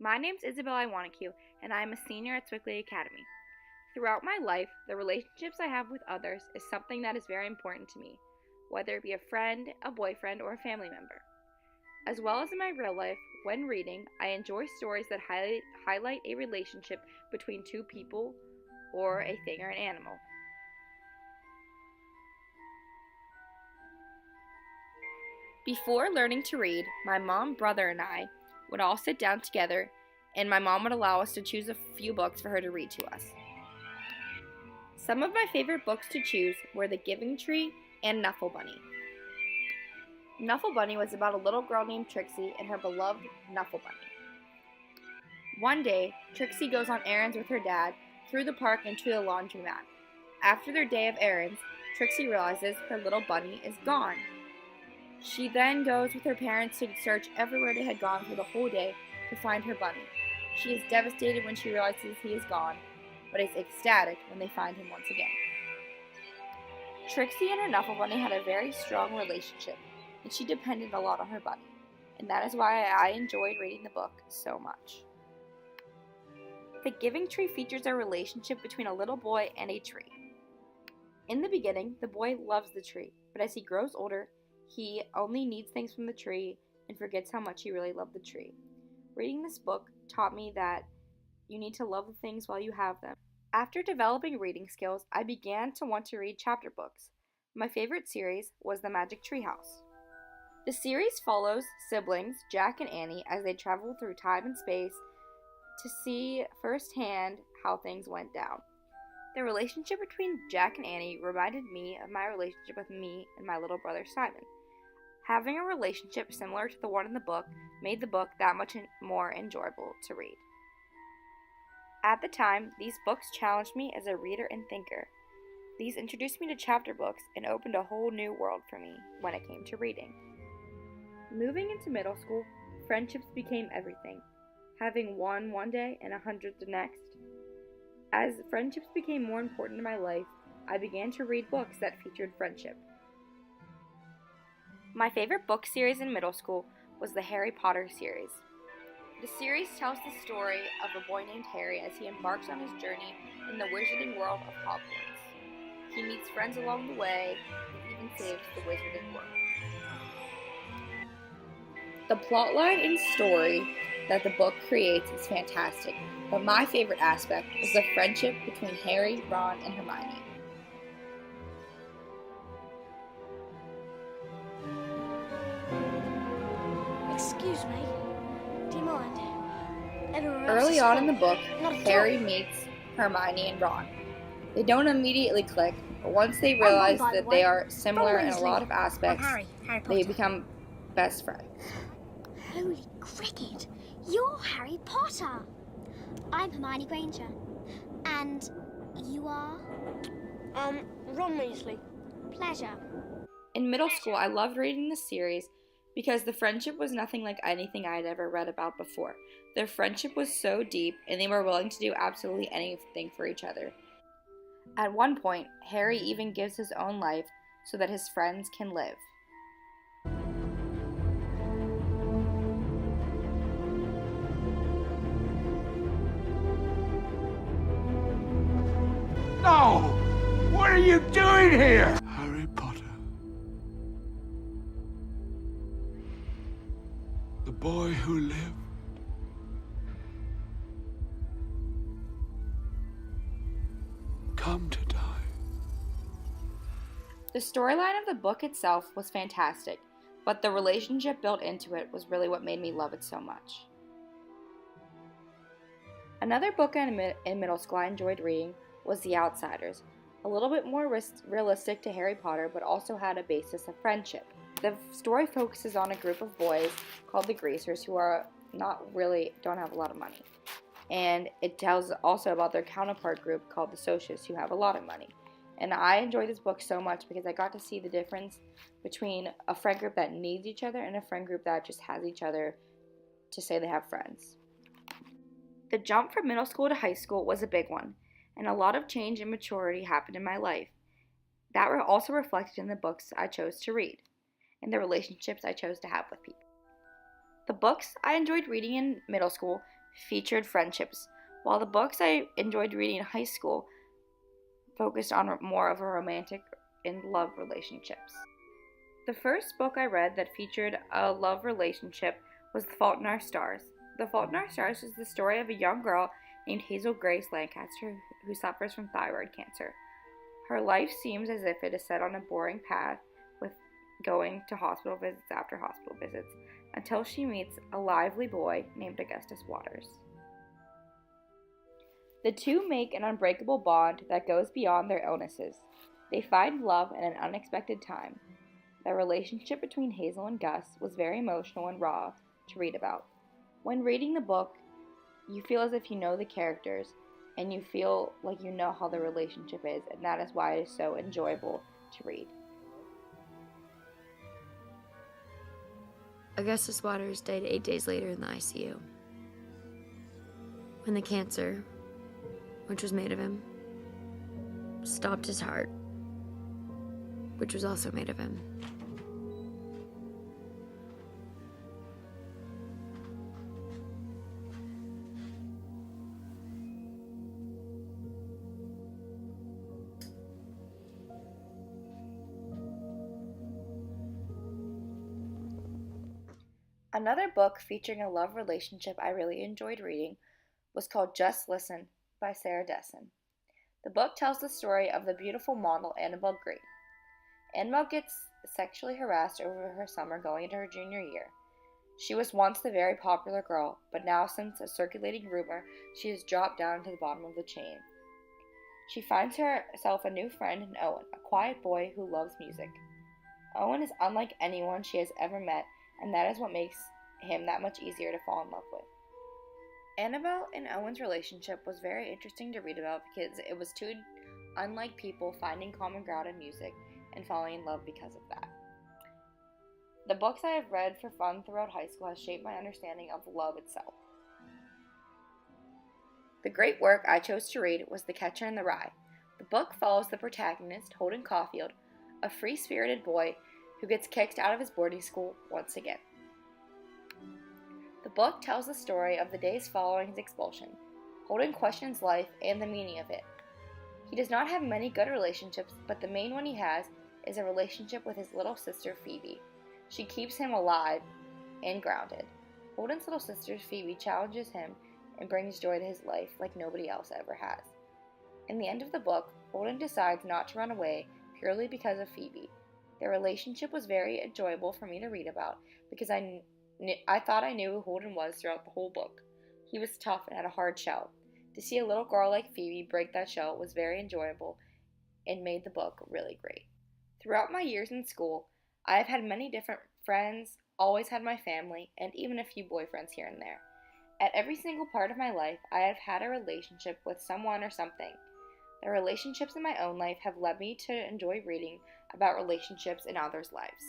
My name's Isabel Iwanakue, and I am a senior at Swickley Academy. Throughout my life, the relationships I have with others is something that is very important to me, whether it be a friend, a boyfriend, or a family member. As well as in my real life, when reading, I enjoy stories that highlight a relationship between two people or a thing or an animal. Before learning to read, my mom, brother, and I would all sit down together, and my mom would allow us to choose a few books for her to read to us. Some of my favorite books to choose were The Giving Tree and Knuffle Bunny. Knuffle Bunny was about a little girl named Trixie and her beloved Knuffle Bunny. One day, Trixie goes on errands with her dad through the park and to the laundromat. After their day of errands, Trixie realizes her little bunny is gone. She then goes with her parents to search everywhere they had gone for the whole day to find her bunny. She is devastated when she realizes he is gone, but is ecstatic when they find him once again. Trixie and her Knuffle Bunny had a very strong relationship, and she depended a lot on her bunny, and that is why I enjoyed reading the book so much. The Giving Tree features a relationship between a little boy and a tree. In the beginning, the boy loves the tree, but as he grows older, he only needs things from the tree and forgets how much he really loved the tree. Reading this book taught me that you need to love the things while you have them. After developing reading skills, I began to want to read chapter books. My favorite series was The Magic Tree House. The series follows siblings Jack and Annie as they travel through time and space to see firsthand how things went down. The relationship between Jack and Annie reminded me of my relationship with me and my little brother Simon. Having a relationship similar to the one in the book made the book that much more enjoyable to read. At the time, these books challenged me as a reader and thinker. These introduced me to chapter books and opened a whole new world for me when it came to reading. Moving into middle school, friendships became everything, having one day and 100 the next. As friendships became more important in my life, I began to read books that featured friendship. My favorite book series in middle school was the Harry Potter series. The series tells the story of a boy named Harry as he embarks on his journey in the wizarding world of Hogwarts. He meets friends along the way and even saves the wizarding world. The plotline and story that the book creates is fantastic, but my favorite aspect is the friendship between Harry, Ron, and Hermione. Excuse me, do you mind? Early on in the book, Harry meets Hermione and Ron. They don't immediately click, but once they realize that they are similar in a lot of aspects, they become best friends. Holy cricket! You're Harry Potter! I'm Hermione Granger. And you are? Ron Weasley. Pleasure. In middle school, I loved reading this series because the friendship was nothing like anything I had ever read about before. Their friendship was so deep, and they were willing to do absolutely anything for each other. At one point, Harry even gives his own life so that his friends can live. No! What are you doing here? Harry Potter. The boy who lived. Come to die. The storyline of the book itself was fantastic, but the relationship built into it was really what made me love it so much. Another book in middle school I enjoyed reading was The Outsiders, a little bit more realistic to Harry Potter, but also had a basis of friendship. The story focuses on a group of boys called the Greasers who don't have a lot of money. And it tells also about their counterpart group called the Socius who have a lot of money. And I enjoyed this book so much because I got to see the difference between a friend group that needs each other and a friend group that just has each other to say they have friends. The jump from middle school to high school was a big one, and a lot of change and maturity happened in my life. That were also reflected in the books I chose to read and the relationships I chose to have with people. The books I enjoyed reading in middle school featured friendships, while the books I enjoyed reading in high school focused on more of a romantic and love relationships. The first book I read that featured a love relationship was The Fault in Our Stars. The Fault in Our Stars is the story of a young girl named Hazel Grace Lancaster who suffers from thyroid cancer. Her life seems as if it is set on a boring path with going to hospital visits after hospital visits until she meets a lively boy named Augustus Waters. The two make an unbreakable bond that goes beyond their illnesses. They find love at an unexpected time. The relationship between Hazel and Gus was very emotional and raw to read about. When reading the book, you feel as if you know the characters, and you feel like you know how the relationship is, and that is why it is so enjoyable to read. Augustus Waters died 8 days later in the ICU. When the cancer, which was made of him, stopped his heart, which was also made of him. Another book featuring a love relationship I really enjoyed reading was called Just Listen by Sarah Dessen. The book tells the story of the beautiful model Annabelle Green. Annabelle gets sexually harassed over her summer going into her junior year. She was once the very popular girl, but now since a circulating rumor, she has dropped down to the bottom of the chain. She finds herself a new friend in Owen, a quiet boy who loves music. Owen is unlike anyone she has ever met, and that is what makes him that much easier to fall in love with. Annabelle and Owen's relationship was very interesting to read about because it was two unlike people finding common ground in music and falling in love because of that. The books I have read for fun throughout high school has shaped my understanding of love itself. The great work I chose to read was The Catcher in the Rye. The book follows the protagonist, Holden Caulfield, a free-spirited boy who gets kicked out of his boarding school once again. The book tells the story of the days following his expulsion. Holden questions life and the meaning of it. He does not have many good relationships, but the main one he has is a relationship with his little sister Phoebe. She keeps him alive and grounded. Holden's little sister Phoebe challenges him and brings joy to his life like nobody else ever has. In the end of the book, Holden decides not to run away purely because of Phoebe. Their relationship was very enjoyable for me to read about because I thought I knew who Holden was throughout the whole book. He was tough and had a hard shell. To see a little girl like Phoebe break that shell was very enjoyable and made the book really great. Throughout my years in school, I have had many different friends, always had my family, and even a few boyfriends here and there. At every single part of my life, I have had a relationship with someone or something. The relationships in my own life have led me to enjoy reading about relationships in others' lives.